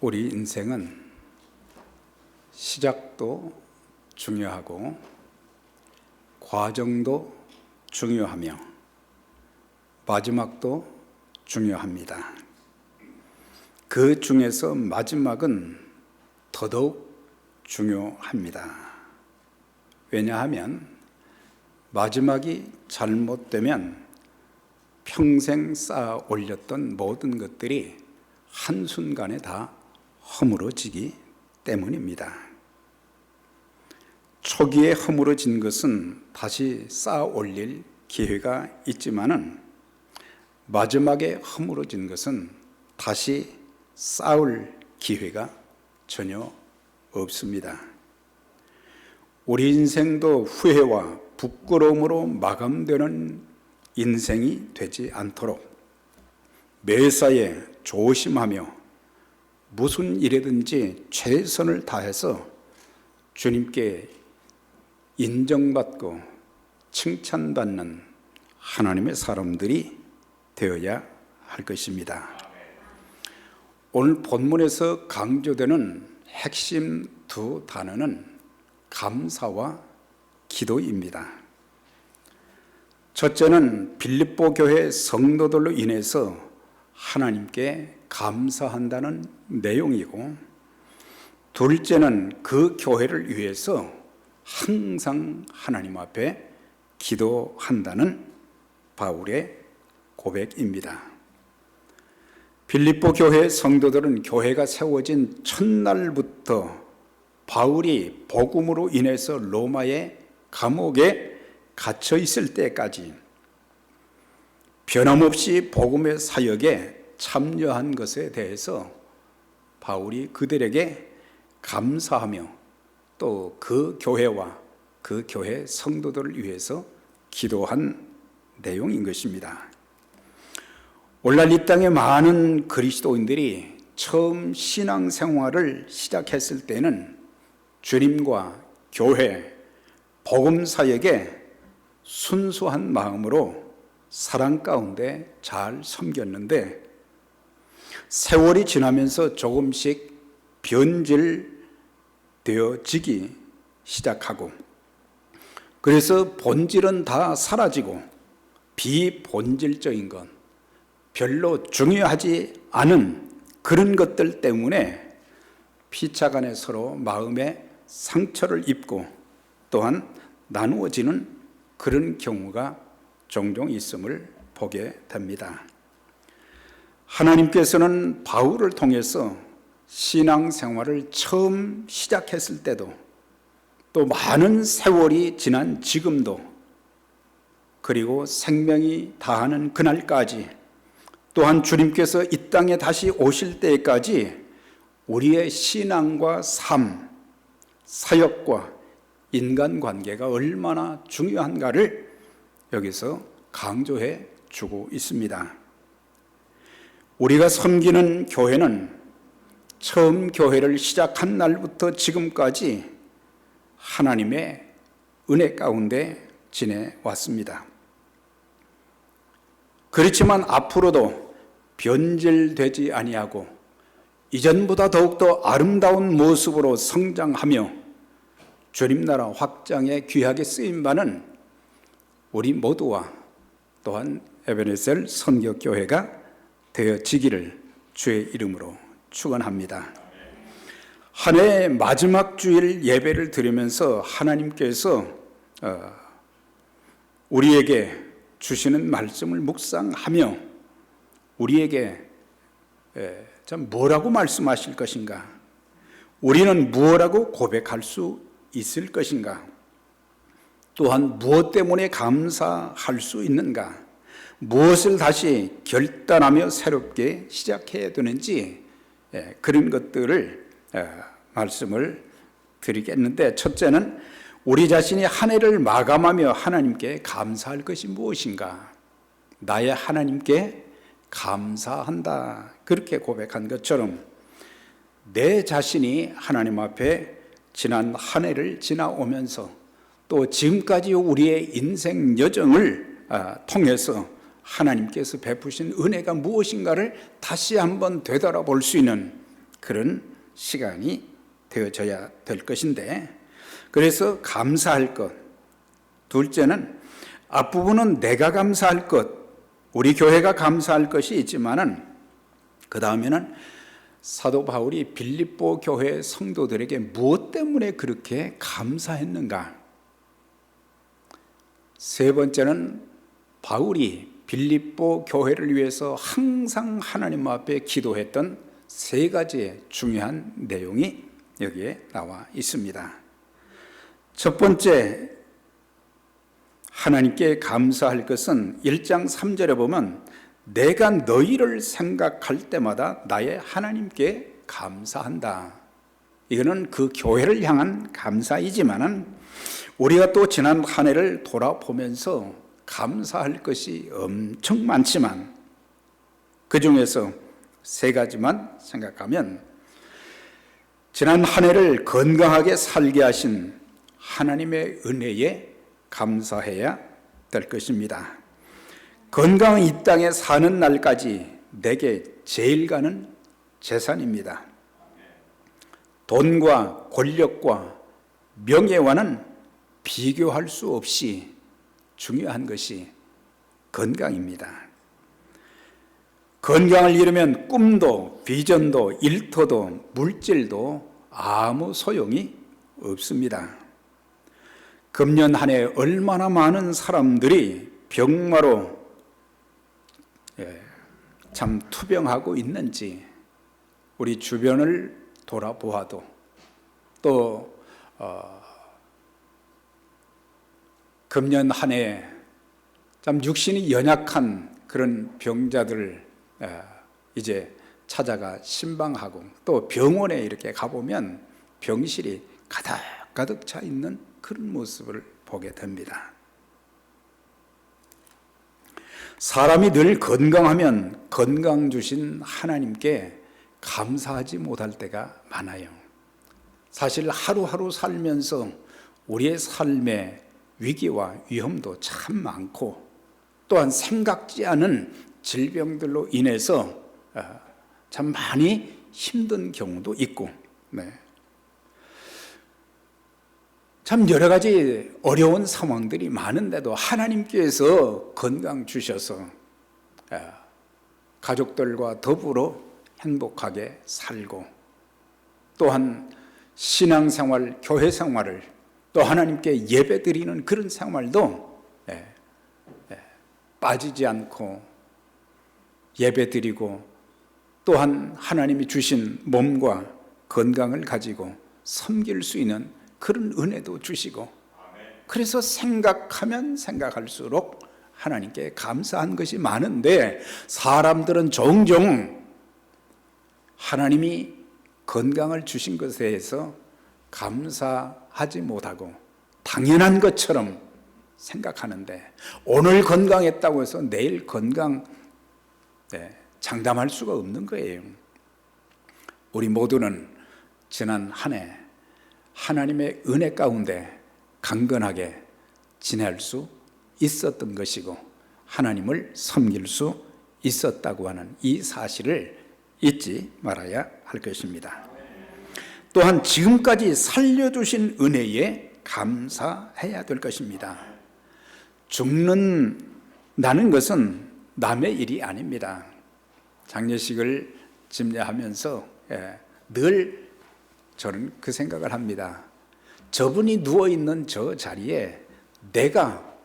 우리 인생은 시작도 중요하고 과정도 중요하며 마지막도 중요합니다. 그 중에서 마지막은 더더욱 중요합니다. 왜냐하면 마지막이 잘못되면 평생 쌓아 올렸던 모든 것들이 한순간에 다 허물어지기 때문입니다. 초기에 허물어진 것은 다시 쌓아 올릴 기회가 있지만은 마지막에 허물어진 것은 다시 쌓을 기회가 전혀 없습니다. 우리 인생도 후회와 부끄러움으로 마감되는 인생이 되지 않도록 매사에 조심하며 무슨 일이든지 최선을 다해서 주님께 인정받고 칭찬받는 하나님의 사람들이 되어야 할 것입니다. 오늘 본문에서 강조되는 핵심 두 단어는 감사와 기도입니다. 첫째는 빌립보 교회 성도들로 인해서 하나님께 감사한다는 내용이고, 둘째는 그 교회를 위해서 항상 하나님 앞에 기도한다는 바울의 고백입니다. 빌립보 교회 성도들은 교회가 세워진 첫날부터 바울이 복음으로 인해서 로마의 감옥에 갇혀 있을 때까지 변함없이 복음의 사역에 참여한 것에 대해서 바울이 그들에게 감사하며 또 그 교회와 그 교회 성도들을 위해서 기도한 내용인 것입니다. 오늘날 이 땅에 많은 그리스도인들이 처음 신앙생활을 시작했을 때는 주님과 교회, 복음 사역에 순수한 마음으로 사랑 가운데 잘 섬겼는데, 세월이 지나면서 조금씩 변질되어지기 시작하고, 그래서 본질은 다 사라지고 비본질적인 것, 별로 중요하지 않은 그런 것들 때문에 피차간에 서로 마음에 상처를 입고 또한 나누어지는 그런 경우가 종종 있음을 보게 됩니다. 하나님께서는 바울을 통해서 신앙생활을 처음 시작했을 때도, 또 많은 세월이 지난 지금도, 그리고 생명이 다하는 그날까지, 또한 주님께서 이 땅에 다시 오실 때까지 우리의 신앙과 삶, 사역과 인간관계가 얼마나 중요한가를 여기서 강조해 주고 있습니다. 우리가 섬기는 교회는 처음 교회를 시작한 날부터 지금까지 하나님의 은혜 가운데 지내왔습니다. 그렇지만 앞으로도 변질되지 아니하고 이전보다 더욱더 아름다운 모습으로 성장하며 주님 나라 확장에 귀하게 쓰임받는 우리 모두와 또한 에베네셀 선교교회가 되어지기를 주의 이름으로 축원합니다. 한 해의 마지막 주일 예배를 드리면서 하나님께서 우리에게 주시는 말씀을 묵상하며 우리에게 뭐라고 말씀하실 것인가, 우리는 무엇라고 고백할 수 있을 것인가, 또한 무엇 때문에 감사할 수 있는가, 무엇을 다시 결단하며 새롭게 시작해야 되는지, 그런 것들을 말씀을 드리겠는데, 첫째는 우리 자신이 한 해를 마감하며 하나님께 감사할 것이 무엇인가, 나의 하나님께 감사한다, 그렇게 고백한 것처럼 내 자신이 하나님 앞에 지난 한 해를 지나오면서 또 지금까지 우리의 인생 여정을 통해서 하나님께서 베푸신 은혜가 무엇인가를 다시 한번 되돌아볼 수 있는 그런 시간이 되어져야 될 것인데, 그래서 감사할 것, 둘째는 앞부분은 내가 감사할 것, 우리 교회가 감사할 것이 있지만은 그 다음에는 사도 바울이 빌립보 교회 성도들에게 무엇 때문에 그렇게 감사했는가. 세 번째는 바울이 빌립보 교회를 위해서 항상 하나님 앞에 기도했던 세 가지의 중요한 내용이 여기에 나와 있습니다. 첫 번째, 하나님께 감사할 것은 1장 3절에 보면 내가 너희를 생각할 때마다 나의 하나님께 감사한다. 이거는 그 교회를 향한 감사이지만은 우리가 또 지난 한 해를 돌아보면서 감사할 것이 엄청 많지만 그 중에서 세 가지만 생각하면 지난 한 해를 건강하게 살게 하신 하나님의 은혜에 감사해야 될 것입니다. 건강은 이 땅에 사는 날까지 내게 제일 가는 재산입니다. 돈과 권력과 명예와는 비교할 수 없이 중요한 것이 건강입니다. 건강을 잃으면 꿈도 비전도 일터도 물질도 아무 소용이 없습니다. 금년 한 해 얼마나 많은 사람들이 병마로 참 투병하고 있는지 우리 주변을 돌아보아도 또 금년 한 해 참 육신이 연약한 그런 병자들을 이제 찾아가 신방하고 또 병원에 이렇게 가보면 병실이 가득 차 있는 그런 모습을 보게 됩니다. 사람이 늘 건강하면 건강 주신 하나님께 감사하지 못할 때가 많아요. 사실 하루하루 살면서 우리의 삶의 위기와 위험도 참 많고 또한 생각지 않은 질병들로 인해서 참 많이 힘든 경우도 있고, 참 여러 가지 어려운 상황들이 많은데도 하나님께서 건강 주셔서 가족들과 더불어 행복하게 살고 또한 신앙생활, 교회생활을 또 하나님께 예배드리는 그런 생활도 빠지지 않고 예배드리고 또한 하나님이 주신 몸과 건강을 가지고 섬길 수 있는 그런 은혜도 주시고, 그래서 생각하면 생각할수록 하나님께 감사한 것이 많은데 사람들은 종종 하나님이 건강을 주신 것에 대해서 감사하지 못하고 당연한 것처럼 생각하는데 오늘 건강했다고 해서 내일 건강 장담할 수가 없는 거예요. 우리 모두는 지난 한 해 하나님의 은혜 가운데 강건하게 지낼 수 있었던 것이고 하나님을 섬길 수 있었다고 하는 이 사실을 잊지 말아야 할 것입니다. 또한 지금까지 살려주신 은혜에 감사해야 될 것입니다. 죽는다는 것은 남의 일이 아닙니다. 장례식을 집례하면서 늘 저는 그 생각을 합니다. 저분이 누워있는 저 자리에 내가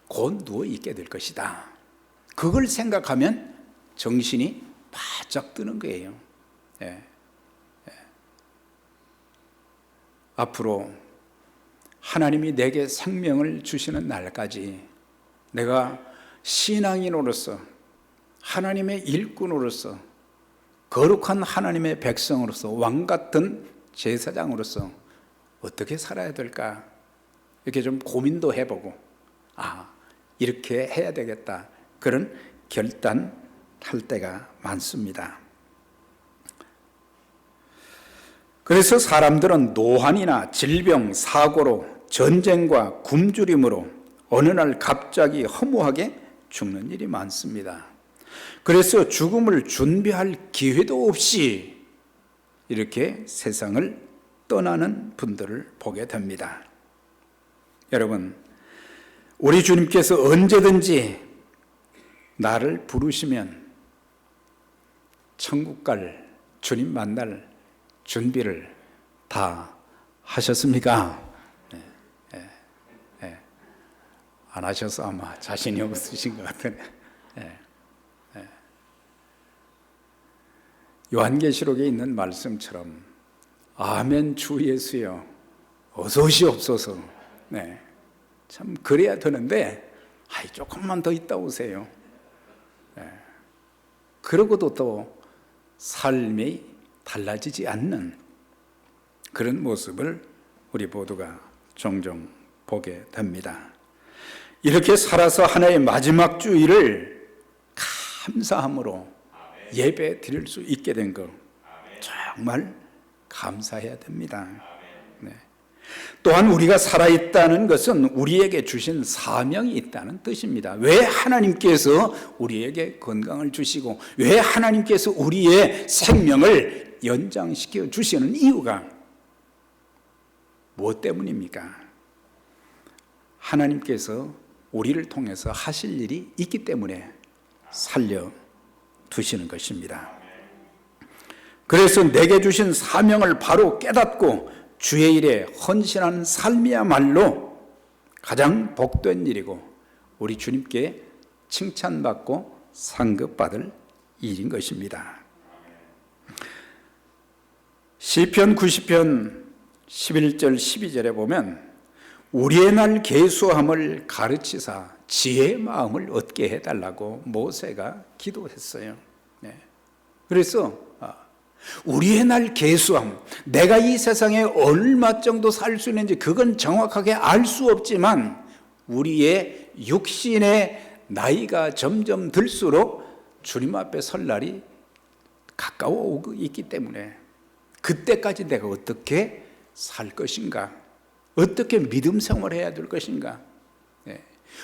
곧 누워있게 될 것이다. 그걸 생각하면 정신이 바짝 드는 거예요. 앞으로 하나님이 내게 생명을 주시는 날까지 내가 신앙인으로서 하나님의 일꾼으로서 거룩한 하나님의 백성으로서 왕같은 제사장으로서 어떻게 살아야 될까 이렇게 좀 고민도 해보고 이렇게 해야 되겠다 그런 결단할 때가 많습니다. 그래서 사람들은 노환이나 질병, 사고로 전쟁과 굶주림으로 어느 날 갑자기 허무하게 죽는 일이 많습니다. 그래서 죽음을 준비할 기회도 없이 이렇게 세상을 떠나는 분들을 보게 됩니다. 여러분, 우리 주님께서 언제든지 나를 부르시면 천국 갈 주님 만날 준비를 다 하셨습니까? 안 하셔서 아마 자신이 없으신 것 같으네. 요한계시록에 있는 말씀처럼 아멘 주 예수여 어서 오시옵소서. 참 그래야 되는데 조금만 더 있다 오세요. 그러고도 또 삶이 달라지지 않는 그런 모습을 우리 모두가 종종 보게 됩니다. 이렇게 살아서 하나의 마지막 주일을 감사함으로 예배 드릴 수 있게 된 것 정말 감사해야 됩니다. 또한 우리가 살아있다는 것은 우리에게 주신 사명이 있다는 뜻입니다. 왜 하나님께서 우리에게 건강을 주시고 왜 하나님께서 우리의 생명을 연장시켜 주시는 이유가 무엇 때문입니까? 하나님께서 우리를 통해서 하실 일이 있기 때문에 살려두시는 것입니다. 그래서 내게 주신 사명을 바로 깨닫고 주의 일에 헌신하는 삶이야말로 가장 복된 일이고 우리 주님께 칭찬받고 상급받을 일인 것입니다. 시편 90편 11절 12절에 보면 우리의 날 계수함을 가르치사 지혜의 마음을 얻게 해달라고 모세가 기도했어요. 그래서 우리의 날 계수함, 내가 이 세상에 얼마 정도 살 수 있는지 그건 정확하게 알 수 없지만 우리의 육신의 나이가 점점 들수록 주님 앞에 설 날이 가까워 오고 있기 때문에 그때까지 내가 어떻게 살 것인가, 어떻게 믿음 생활해야 될 것인가,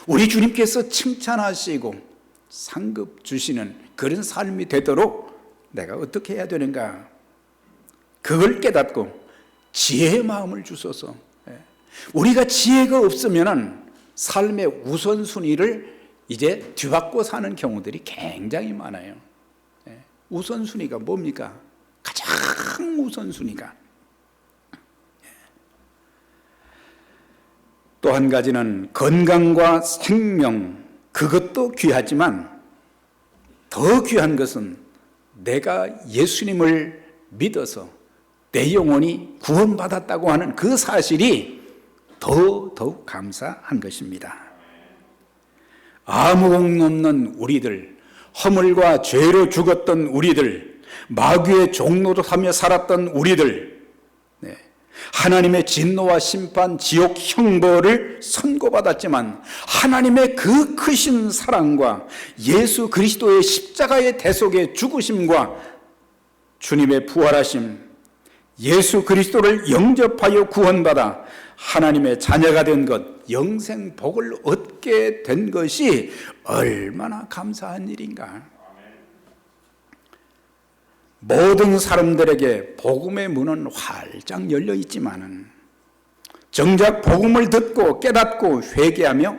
우리 주님께서 칭찬하시고 상급 주시는 그런 삶이 되도록 내가 어떻게 해야 되는가, 그걸 깨닫고 지혜의 마음을 주소서. 우리가 지혜가 없으면 삶의 우선순위를 이제 뒤바꿔 사는 경우들이 굉장히 많아요. 우선순위가 뭡니까? 가장 우선순위가. 또 한 가지는 건강과 생명, 그것도 귀하지만 더 귀한 것은 내가 예수님을 믿어서 내 영혼이 구원받았다고 하는 그 사실이 더욱 감사한 것입니다. 아무 공 없는 우리들, 허물과 죄로 죽었던 우리들, 마귀의 종노릇하며 살았던 우리들, 하나님의 진노와 심판, 지옥 형벌을 선고받았지만 하나님의 그 크신 사랑과 예수 그리스도의 십자가의 대속의 죽으심과 주님의 부활하심, 예수 그리스도를 영접하여 구원받아 하나님의 자녀가 된 것, 영생 복을 얻게 된 것이 얼마나 감사한 일인가. 모든 사람들에게 복음의 문은 활짝 열려 있지만은 정작 복음을 듣고 깨닫고 회개하며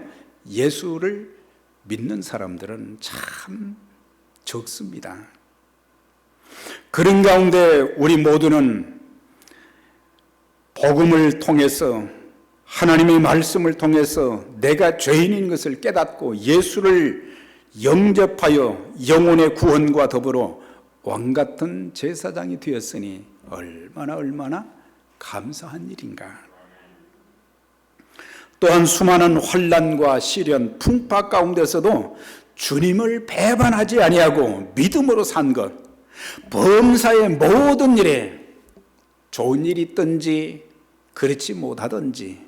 예수를 믿는 사람들은 참 적습니다. 그런 가운데 우리 모두는 복음을 통해서, 하나님의 말씀을 통해서 내가 죄인인 것을 깨닫고 예수를 영접하여 영혼의 구원과 더불어 왕같은 제사장이 되었으니 얼마나 감사한 일인가. 또한 수많은 환난과 시련, 풍파 가운데서도 주님을 배반하지 아니하고 믿음으로 산 것, 범사의 모든 일에 좋은 일이 있든지 그렇지 못하든지,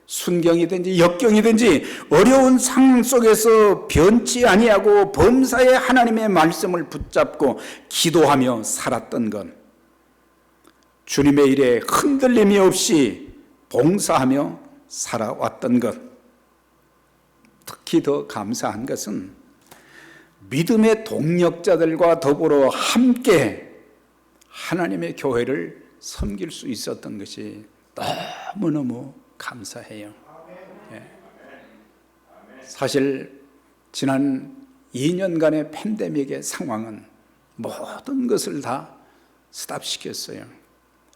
순경이든지 역경이든지 어려운 상황 속에서 변치 아니하고 범사의 하나님의 말씀을 붙잡고 기도하며 살았던 것, 주님의 일에 흔들림이 없이 봉사하며 살아왔던 것, 특히 더 감사한 것은 믿음의 동력자들과 더불어 함께 하나님의 교회를 섬길 수 있었던 것이 너무너무 감사해요. 예. 사실 지난 2년간의 팬데믹의 상황은 모든 것을 다 스탑시켰어요.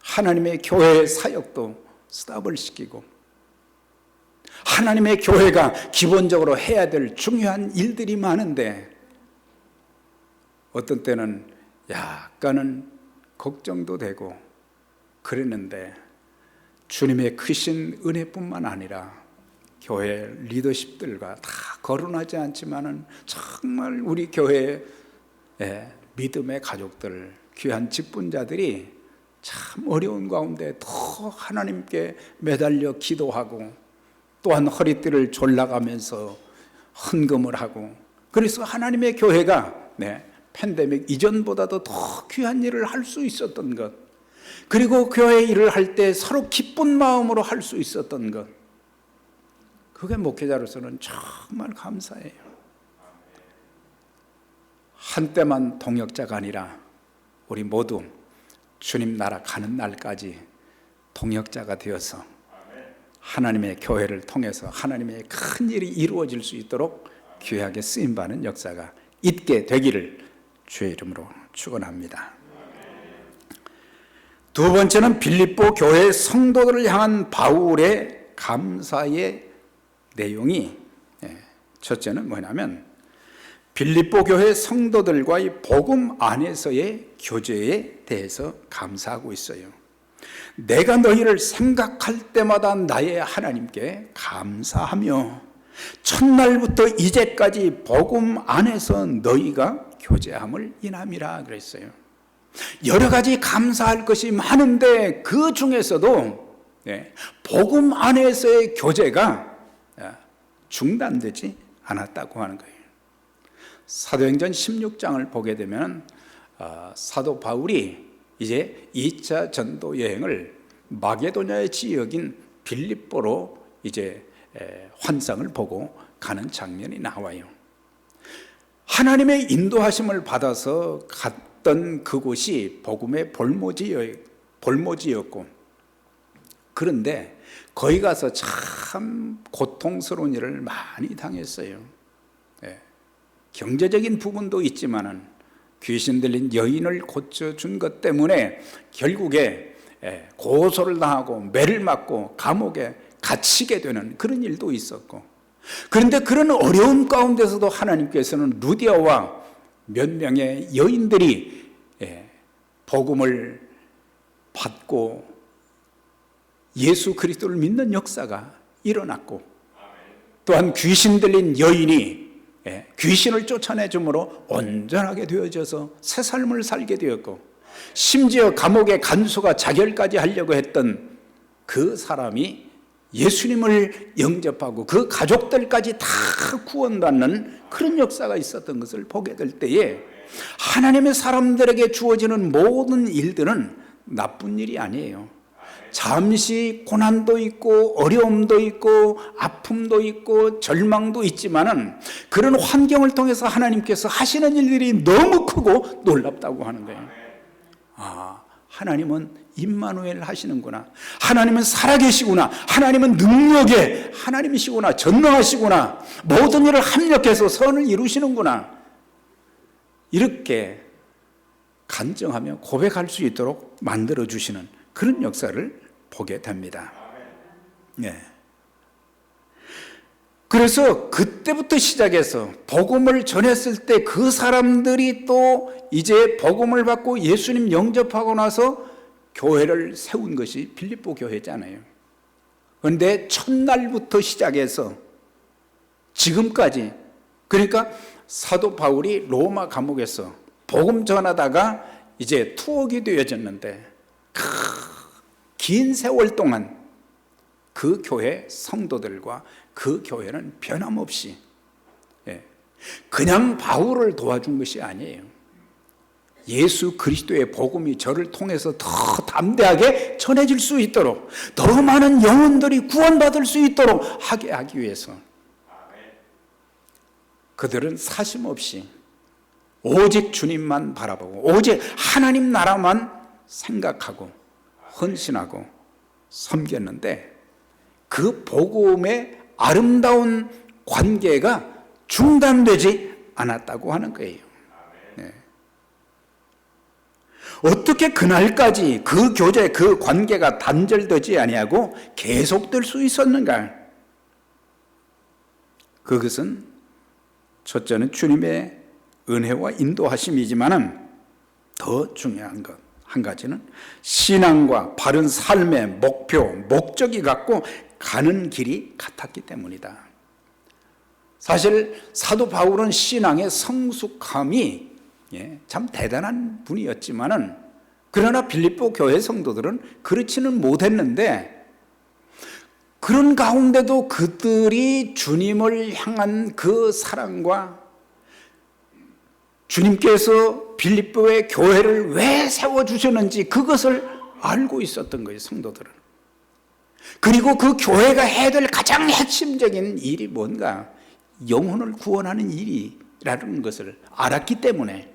하나님의 교회의 사역도 스탑을 시키고, 하나님의 교회가 기본적으로 해야 될 중요한 일들이 많은데 어떤 때는 약간은 걱정도 되고 그랬는데, 주님의 크신 은혜뿐만 아니라 교회 리더십들과 다 거론하지 않지만은 정말 우리 교회의 믿음의 가족들, 귀한 직분자들이 참 어려운 가운데 더 하나님께 매달려 기도하고, 또한 허리띠를 졸라가면서 헌금을 하고, 그래서 하나님의 교회가 팬데믹 이전보다도 더 귀한 일을 할 수 있었던 것, 그리고 교회 일을 할 때 서로 기쁜 마음으로 할 수 있었던 것, 그게 목회자로서는 정말 감사해요. 한때만 동역자가 아니라 우리 모두 주님 나라 가는 날까지 동역자가 되어서 하나님의 교회를 통해서 하나님의 큰 일이 이루어질 수 있도록 귀하게 쓰임받는 역사가 있게 되기를 주의 이름으로 축원합니다. 두 번째는 빌립보 교회 성도들을 향한 바울의 감사의 내용이, 첫째는 뭐냐면 빌립보 교회 성도들과의 복음 안에서의 교제에 대해서 감사하고 있어요. 내가 너희를 생각할 때마다 나의 하나님께 감사하며 첫날부터 이제까지 복음 안에서 너희가 교제함을 인함이라 그랬어요. 여러 가지 감사할 것이 많은데 그 중에서도 복음 안에서의 교제가 중단되지 않았다고 하는 거예요. 사도행전 16장을 보게 되면 사도 바울이 이제 2차 전도 여행을 마게도냐의 지역인 빌립보로 이제 환상을 보고 가는 장면이 나와요. 하나님의 인도하심을 받아서 갔던 그곳이 복음의 볼모지였고, 그런데 거기 가서 참 고통스러운 일을 많이 당했어요. 경제적인 부분도 있지만은 귀신 들린 여인을 고쳐준 것 때문에 결국에 고소를 당하고 매를 맞고 감옥에 갇히게 되는 그런 일도 있었고, 그런데 그런 어려움 가운데서도 하나님께서는 루디아와 몇 명의 여인들이 복음을 받고 예수 그리스도를 믿는 역사가 일어났고, 또한 귀신 들린 여인이 귀신을 쫓아내줌으로 온전하게 되어져서 새 삶을 살게 되었고, 심지어 감옥의 간수가 자결까지 하려고 했던 그 사람이 예수님을 영접하고 그 가족들까지 다 구원받는 그런 역사가 있었던 것을 보게 될 때에, 하나님의 사람들에게 주어지는 모든 일들은 나쁜 일이 아니에요. 잠시 고난도 있고 어려움도 있고 아픔도 있고 절망도 있지만은 그런 환경을 통해서 하나님께서 하시는 일들이 너무 크고 놀랍다고 하는 거예요. 하나님은 임마누엘 하시는구나, 하나님은 살아계시구나, 하나님은 능력의 하나님이시구나, 전능하시구나, 모든 일을 합력해서 선을 이루시는구나, 이렇게 간증하며 고백할 수 있도록 만들어주시는 그런 역사를 보게 됩니다. 그래서 그때부터 시작해서 복음을 전했을 때 그 사람들이 또 이제 복음을 받고 예수님 영접하고 나서 교회를 세운 것이 빌립보 교회잖아요. 그런데 첫날부터 시작해서 지금까지, 그러니까 사도 바울이 로마 감옥에서 복음 전하다가 이제 투옥이 되어졌는데 긴 세월 동안 그 교회 성도들과 그 교회는 변함없이 그냥 바울을 도와준 것이 아니에요. 예수 그리스도의 복음이 저를 통해서 더 담대하게 전해질 수 있도록, 더 많은 영혼들이 구원받을 수 있도록 하게 하기 위해서 그들은 사심없이 오직 주님만 바라보고 오직 하나님 나라만 생각하고 헌신하고 섬겼는데 그 복음의 아름다운 관계가 중단되지 않았다고 하는 거예요. 네. 어떻게 그날까지 그 교제, 그 관계가 단절되지 아니하고 계속될 수 있었는가? 그것은 첫째는 주님의 은혜와 인도하심이지만은 더 중요한 것 한 가지는 신앙과 바른 삶의 목표, 목적이 같고 가는 길이 같았기 때문이다. 사실 사도 바울은 신앙의 성숙함이 참 대단한 분이었지만은 그러나 빌립보 교회 성도들은 그렇지는 못했는데 그런 가운데도 그들이 주님을 향한 그 사랑과 주님께서 빌립보의 교회를 왜 세워주셨는지 그것을 알고 있었던 거예요, 성도들은. 그리고 그 교회가 해야 될 가장 핵심적인 일이 뭔가 영혼을 구원하는 일이라는 것을 알았기 때문에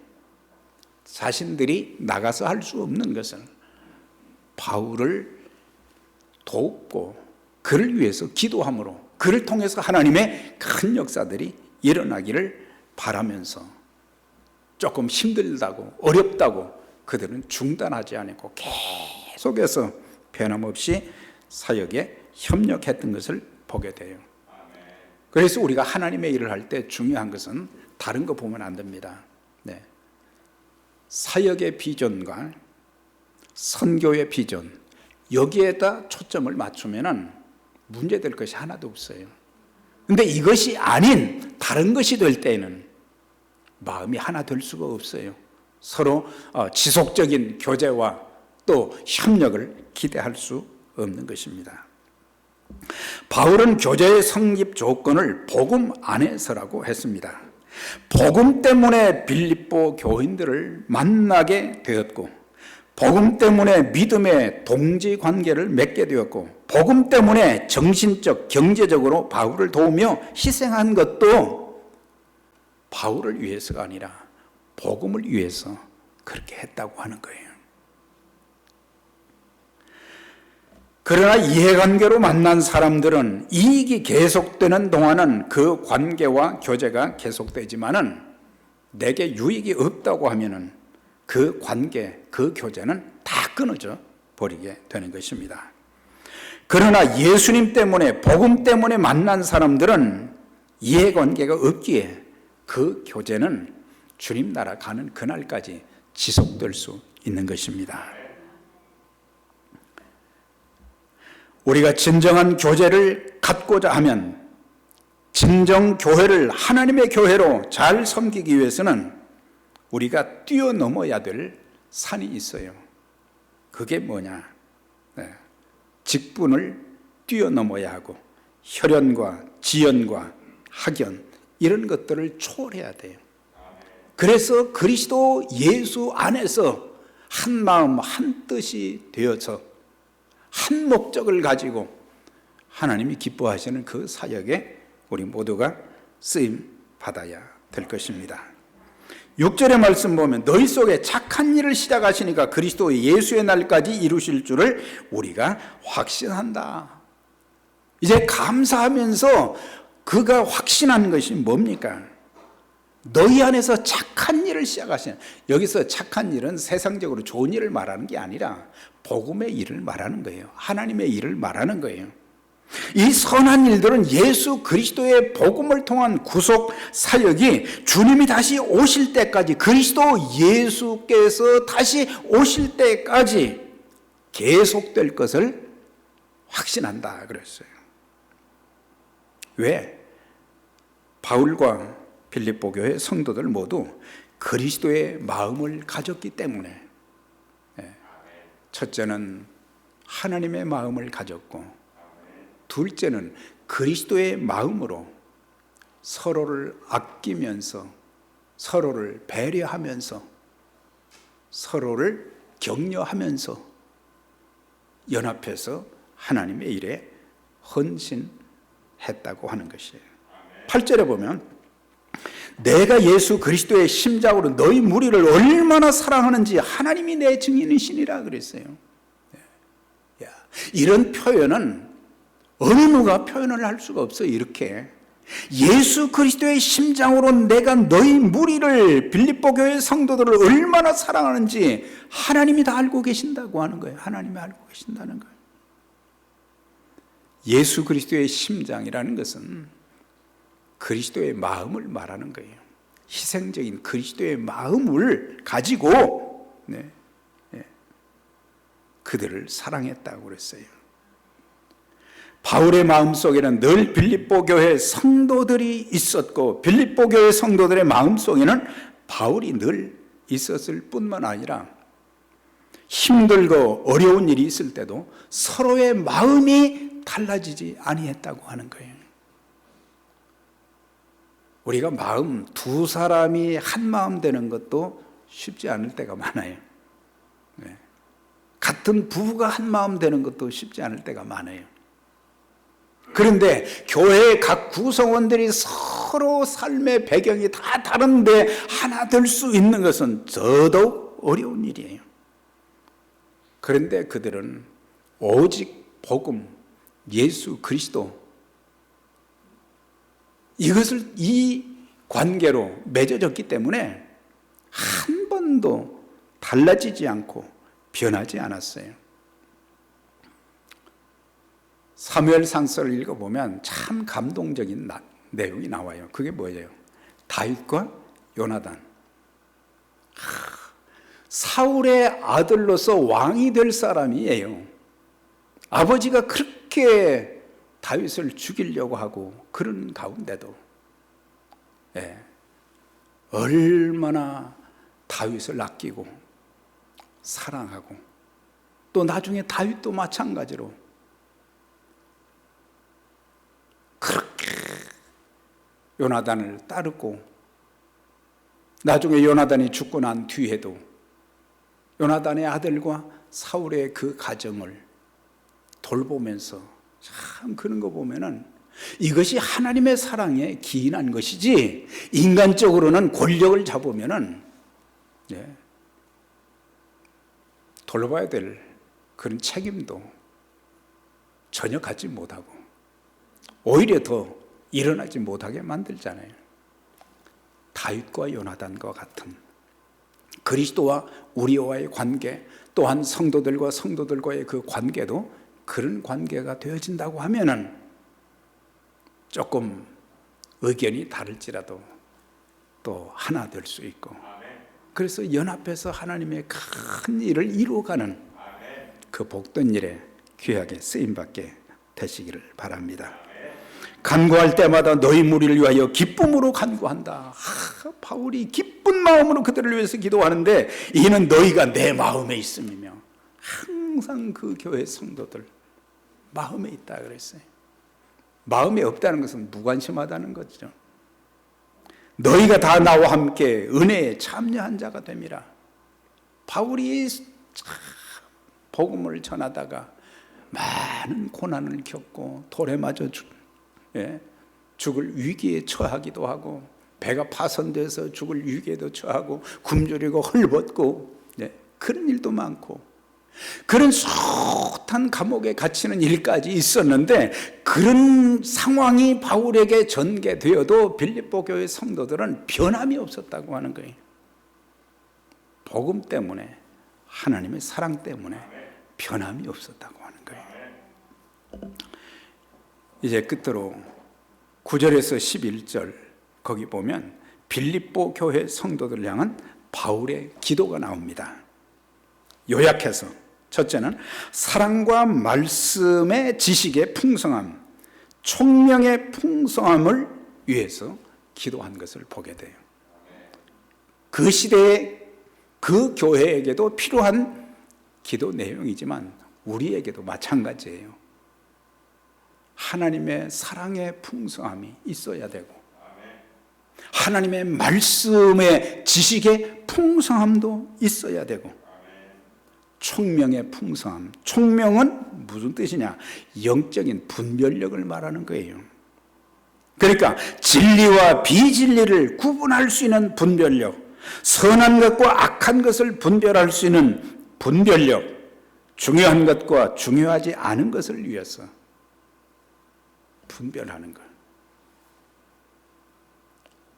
자신들이 나가서 할 수 없는 것을 바울을 돕고 그를 위해서 기도함으로 그를 통해서 하나님의 큰 역사들이 일어나기를 바라면서 조금 힘들다고 어렵다고 그들은 중단하지 않고 계속해서 변함없이 사역에 협력했던 것을 보게 돼요. 그래서 우리가 하나님의 일을 할 때 중요한 것은 다른 거 보면 안 됩니다. 네. 사역의 비전과 선교의 비전 여기에다 초점을 맞추면 문제될 것이 하나도 없어요. 그런데 이것이 아닌 다른 것이 될 때에는 마음이 하나 될 수가 없어요. 서로 지속적인 교제와 또 협력을 기대할 수 없는 것입니다. 바울은 교제의 성립 조건을 복음 안에서라고 했습니다. 복음 때문에 빌립보 교인들을 만나게 되었고 복음 때문에 믿음의 동지 관계를 맺게 되었고 복음 때문에 정신적, 경제적으로 바울을 도우며 희생한 것도 바울을 위해서가 아니라 복음을 위해서 그렇게 했다고 하는 거예요. 그러나 이해관계로 만난 사람들은 이익이 계속되는 동안은 그 관계와 교제가 계속되지만은 내게 유익이 없다고 하면은 그 관계, 그 교제는 다 끊어져 버리게 되는 것입니다. 그러나 예수님 때문에, 복음 때문에 만난 사람들은 이해관계가 없기에 그 교제는 주님 나라 가는 그날까지 지속될 수 있는 것입니다. 우리가 진정한 교제를 갖고자 하면 진정 교회를 하나님의 교회로 잘 섬기기 위해서는 우리가 뛰어넘어야 될 산이 있어요. 그게 뭐냐? 직분을 뛰어넘어야 하고 혈연과 지연과 학연 이런 것들을 초월해야 돼요. 그래서 그리스도 예수 안에서 한 마음 한 뜻이 되어서 한 목적을 가지고 하나님이 기뻐하시는 그 사역에 우리 모두가 쓰임 받아야 될 것입니다. 6절의 말씀 보면 너희 속에 착한 일을 시작하시니까 그리스도 예수의 날까지 이루실 줄을 우리가 확신한다. 이제 감사하면서 그가 확신한 것이 뭡니까? 너희 안에서 착한 일을 시작하시는, 여기서 착한 일은 세상적으로 좋은 일을 말하는 게 아니라 복음의 일을 말하는 거예요. 하나님의 일을 말하는 거예요. 이 선한 일들은 예수 그리스도의 복음을 통한 구속 사역이 주님이 다시 오실 때까지, 그리스도 예수께서 다시 오실 때까지 계속될 것을 확신한다 그랬어요. 왜? 바울과 빌립보 교회 성도들 모두 그리스도의 마음을 가졌기 때문에. 첫째는 하나님의 마음을 가졌고, 둘째는 그리스도의 마음으로 서로를 아끼면서 서로를 배려하면서 서로를 격려하면서 연합해서 하나님의 일에 헌신했다고 하는 것이에요. 8절에 보면 내가 예수 그리스도의 심장으로 너희 무리를 얼마나 사랑하는지 하나님이 내 증인이시니라 그랬어요. 이런 표현은 어느 누가 표현을 할 수가 없어요. 이렇게 예수 그리스도의 심장으로 내가 너희 무리를, 빌립보 교회 성도들을 얼마나 사랑하는지 하나님이 다 알고 계신다고 하는 거예요. 하나님이 알고 계신다는 거예요. 예수 그리스도의 심장이라는 것은 그리스도의 마음을 말하는 거예요. 희생적인 그리스도의 마음을 가지고 그들을 사랑했다고 그랬어요. 바울의 마음속에는 늘 빌립보 교회 성도들이 있었고, 빌립보 교회 성도들의 마음속에는 바울이 늘 있었을 뿐만 아니라 힘들고 어려운 일이 있을 때도 서로의 마음이 달라지지 아니했다고 하는 거예요. 우리가 마음 두 사람이 한 마음 되는 것도 쉽지 않을 때가 많아요. 같은 부부가 한 마음 되는 것도 쉽지 않을 때가 많아요. 그런데 교회의 각 구성원들이 서로 삶의 배경이 다 다른데 하나 될 수 있는 것은 더더욱 어려운 일이에요. 그런데 그들은 오직 복음, 예수 그리스도, 이 관계로 맺어졌기 때문에 한 번도 달라지지 않고 변하지 않았어요. 사무엘상서를 읽어보면 참 감동적인 내용이 나와요. 그게 뭐예요? 다윗과 요나단. 사울의 아들로서 왕이 될 사람이에요. 아버지가 그렇게 다윗을 죽이려고 하고 그런 가운데도 얼마나 다윗을 아끼고 사랑하고, 또 나중에 다윗도 마찬가지로 그렇게 요나단을 따르고, 나중에 요나단이 죽고 난 뒤에도 요나단의 아들과 사울의 그 가정을 돌보면서 참 그런 거 보면은 이것이 하나님의 사랑에 기인한 것이지, 인간적으로는 권력을 잡으면은 돌봐야 될 그런 책임도 전혀 갖지 못하고 오히려 더 일어나지 못하게 만들잖아요. 다윗과 요나단과 같은 그리스도와 우리와의 관계, 또한 성도들과 성도들과의 그 관계도 그런 관계가 되어진다고 하면은 조금 의견이 다를지라도 또 하나 될 수 있고, 그래서 연합해서 하나님의 큰 일을 이루어가는 그 복된 일에 귀하게 쓰임받게 되시기를 바랍니다. 간구할 때마다 너희 무리를 위하여 기쁨으로 간구한다. 바울이 기쁜 마음으로 그들을 위해서 기도하는데, 이는 너희가 내 마음에 있음이며, 항상 그 교회 성도들 마음에 있다 그랬어요. 마음에 없다는 것은 무관심하다는 거죠. 너희가 다 나와 함께 은혜에 참여한 자가 됨이라. 바울이 복음을 전하다가 많은 고난을 겪고 돌에 맞아 죽을 위기에 처하기도 하고, 배가 파손돼서 죽을 위기에도 처하고, 굶주리고 헐벗고 그런 일도 많고, 그런 숱한 감옥에 갇히는 일까지 있었는데, 그런 상황이 바울에게 전개되어도 빌립보 교회 성도들은 변함이 없었다고 하는 거예요. 복음 때문에, 하나님의 사랑 때문에 변함이 없었다고 하는 거예요. 이제 끝으로 9절에서 11절 거기 보면 빌립보 교회 성도들 향한 바울의 기도가 나옵니다. 요약해서 첫째는 사랑과 말씀의 지식의 풍성함, 총명의 풍성함을 위해서 기도한 것을 보게 돼요. 그 시대에 그 교회에게도 필요한 기도 내용이지만 우리에게도 마찬가지예요. 하나님의 사랑의 풍성함이 있어야 되고, 하나님의 말씀의 지식의 풍성함도 있어야 되고, 총명의 풍성함. 총명은 무슨 뜻이냐? 영적인 분별력을 말하는 거예요. 그러니까 진리와 비진리를 구분할 수 있는 분별력, 선한 것과 악한 것을 분별할 수 있는 분별력, 중요한 것과 중요하지 않은 것을 위해서 분별하는 것.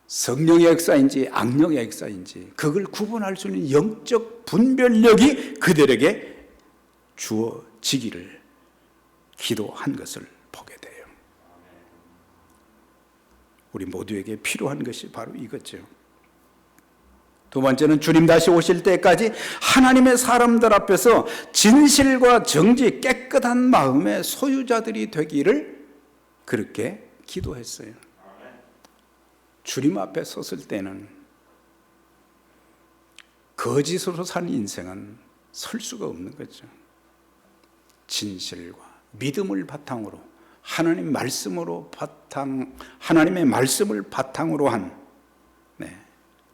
성령의 역사인지 악령의 역사인지 그걸 구분할 수 있는 영적 분별력이 그들에게 주어지기를 기도한 것을 보게 돼요. 우리 모두에게 필요한 것이 바로 이거죠. 두 번째는 주님 다시 오실 때까지 하나님의 사람들 앞에서 진실과 정직, 깨끗한 마음의 소유자들이 되기를 그렇게 기도했어요. 주님 앞에 섰을 때는 거짓으로 사는 인생은 설 수가 없는 거죠. 진실과 믿음을 바탕으로 하나님의 말씀을 바탕으로 한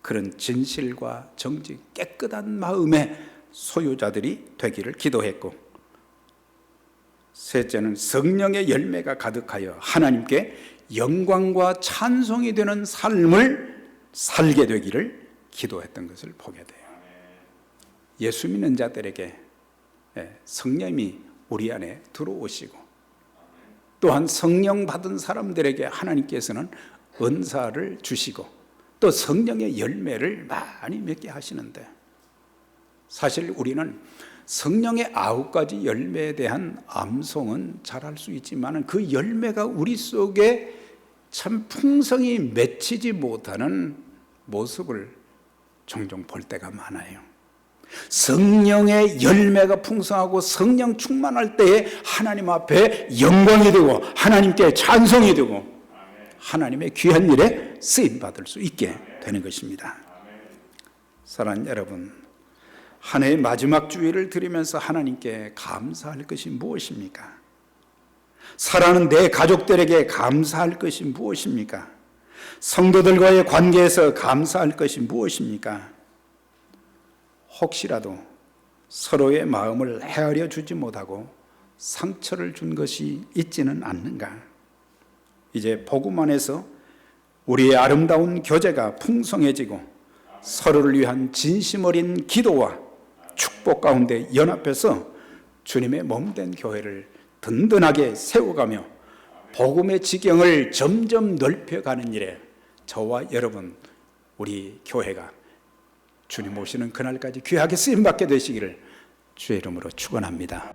그런 진실과 정직, 깨끗한 마음의 소유자들이 되기를 기도했고, 셋째는 성령의 열매가 가득하여 하나님께 영광과 찬송이 되는 삶을 살게 되기를 기도했던 것을 보게 돼요. 예수 믿는 자들에게 성령이 우리 안에 들어오시고, 또한 성령 받은 사람들에게 하나님께서는 은사를 주시고 또 성령의 열매를 많이 맺게 하시는데, 사실 우리는 성령의 9가지 열매에 대한 암송은 잘할 수 있지만 그 열매가 우리 속에 참 풍성히 맺히지 못하는 모습을 종종 볼 때가 많아요. 성령의 열매가 풍성하고 성령 충만할 때에 하나님 앞에 영광이 되고 하나님께 찬송이 되고 하나님의 귀한 일에 쓰임받을 수 있게 되는 것입니다. 사랑하는 여러분, 한 해의 마지막 주일을 드리면서 하나님께 감사할 것이 무엇입니까? 사랑하는 내 가족들에게 감사할 것이 무엇입니까? 성도들과의 관계에서 감사할 것이 무엇입니까? 혹시라도 서로의 마음을 헤아려 주지 못하고 상처를 준 것이 있지는 않는가? 이제 복음 안에서 우리의 아름다운 교제가 풍성해지고 서로를 위한 진심 어린 기도와 축복 가운데 연합해서 주님의 몸된 교회를 든든하게 세워가며 복음의 지경을 점점 넓혀가는 일에 저와 여러분, 우리 교회가 주님 오시는 그날까지 귀하게 쓰임받게 되시기를 주의 이름으로 축원합니다.